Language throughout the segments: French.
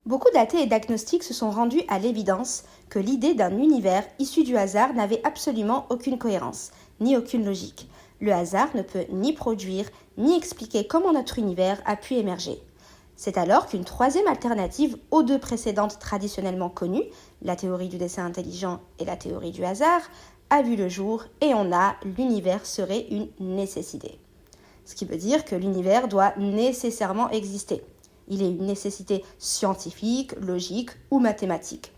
Beaucoup d'athées et d'agnostiques se sont rendus à l'évidence que l'idée d'un univers issu du hasard n'avait absolument aucune cohérence, ni aucune logique. Le hasard ne peut ni produire, ni expliquer comment notre univers a pu émerger. C'est alors qu'une troisième alternative aux deux précédentes traditionnellement connues, la théorie du dessin intelligent et la théorie du hasard, a vu le jour et l'univers serait une nécessité. Ce qui veut dire que l'univers doit nécessairement exister. Il est une nécessité scientifique, logique ou mathématique.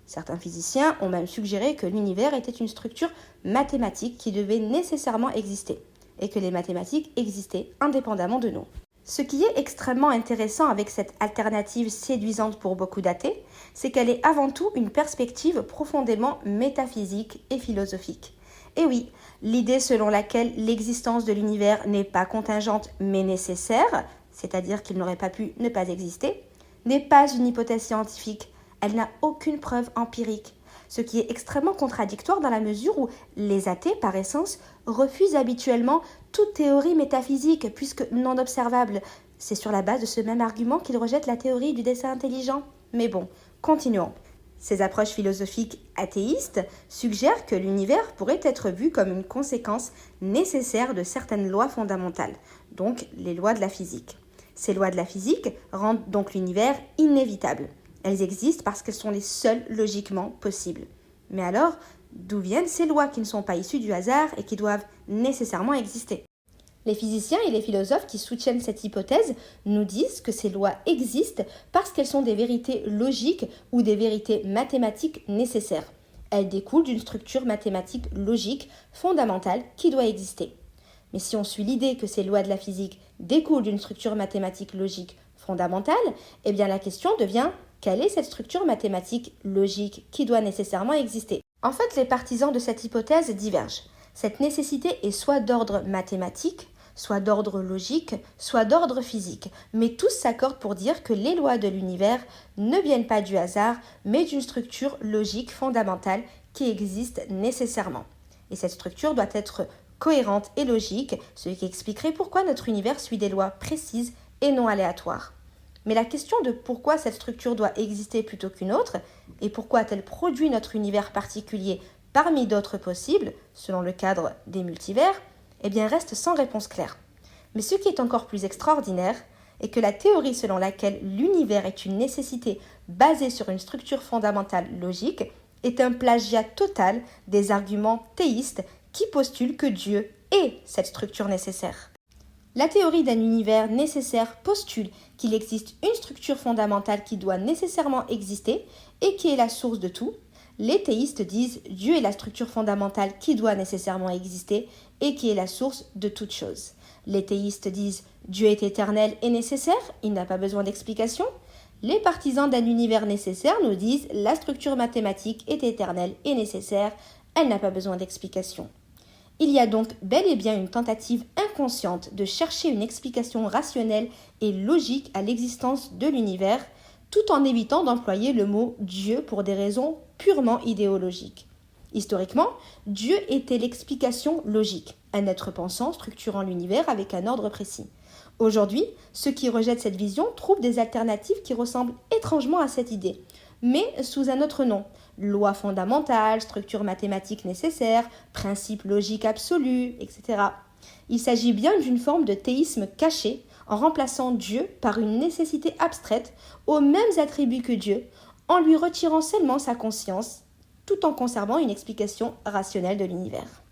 Certains physiciens ont même suggéré que l'univers était une structure mathématique qui devait nécessairement exister et que les mathématiques existaient indépendamment de nous. Ce qui est extrêmement intéressant avec cette alternative séduisante pour beaucoup d'athées, c'est qu'elle est avant tout une perspective profondément métaphysique et philosophique. Et oui, l'idée selon laquelle l'existence de l'univers n'est pas contingente mais nécessaire, c'est-à-dire qu'il n'aurait pas pu ne pas exister, n'est pas une hypothèse scientifique. Elle n'a aucune preuve empirique, ce qui est extrêmement contradictoire dans la mesure où les athées, par essence, refusent habituellement toute théorie métaphysique puisque non observable. C'est sur la base de ce même argument qu'ils rejettent la théorie du dessin intelligent. Mais bon, continuons. Ces approches philosophiques athéistes suggèrent que l'univers pourrait être vu comme une conséquence nécessaire de certaines lois fondamentales, donc les lois de la physique. Ces lois de la physique rendent donc l'univers inévitable. Elles existent parce qu'elles sont les seules logiquement possibles. Mais alors, d'où viennent ces lois qui ne sont pas issues du hasard et qui doivent nécessairement exister ? Les physiciens et les philosophes qui soutiennent cette hypothèse nous disent que ces lois existent parce qu'elles sont des vérités logiques ou des vérités mathématiques nécessaires. Elles découlent d'une structure mathématique logique fondamentale qui doit exister. Mais si on suit l'idée que ces lois de la physique découlent d'une structure mathématique logique fondamentale, eh bien la question devient: quelle est cette structure mathématique logique qui doit nécessairement exister ? En fait, les partisans de cette hypothèse divergent. Cette nécessité est soit d'ordre mathématique, soit d'ordre logique, soit d'ordre physique. Mais tous s'accordent pour dire que les lois de l'univers ne viennent pas du hasard, mais d'une structure logique fondamentale qui existe nécessairement. Et cette structure doit être cohérente et logique, ce qui expliquerait pourquoi notre univers suit des lois précises et non aléatoires. Mais la question de pourquoi cette structure doit exister plutôt qu'une autre, et pourquoi a-t-elle produit notre univers particulier parmi d'autres possibles, selon le cadre des multivers, eh bien reste sans réponse claire. Mais ce qui est encore plus extraordinaire est que la théorie selon laquelle l'univers est une nécessité basée sur une structure fondamentale logique est un plagiat total des arguments théistes qui postulent que Dieu est cette structure nécessaire. La théorie d'un univers nécessaire postule qu'il existe une structure fondamentale qui doit nécessairement exister et qui est la source de tout. Les théistes disent Dieu est la structure fondamentale qui doit nécessairement exister et qui est la source de toute chose. Les théistes disent Dieu est éternel et nécessaire, il n'a pas besoin d'explication. Les partisans d'un univers nécessaire nous disent la structure mathématique est éternelle et nécessaire, elle n'a pas besoin d'explication. Il y a donc bel et bien une tentative inconsciente de chercher une explication rationnelle et logique à l'existence de l'univers, tout en évitant d'employer le mot Dieu pour des raisons purement idéologiques. Historiquement, Dieu était l'explication logique, un être pensant structurant l'univers avec un ordre précis. Aujourd'hui, ceux qui rejettent cette vision trouvent des alternatives qui ressemblent étrangement à cette idée, mais sous un autre nom. Loi fondamentale, structure mathématique nécessaire, principe logique absolu, etc. Il s'agit bien d'une forme de théisme caché en remplaçant Dieu par une nécessité abstraite aux mêmes attributs que Dieu, en lui retirant seulement sa conscience, tout en conservant une explication rationnelle de l'univers.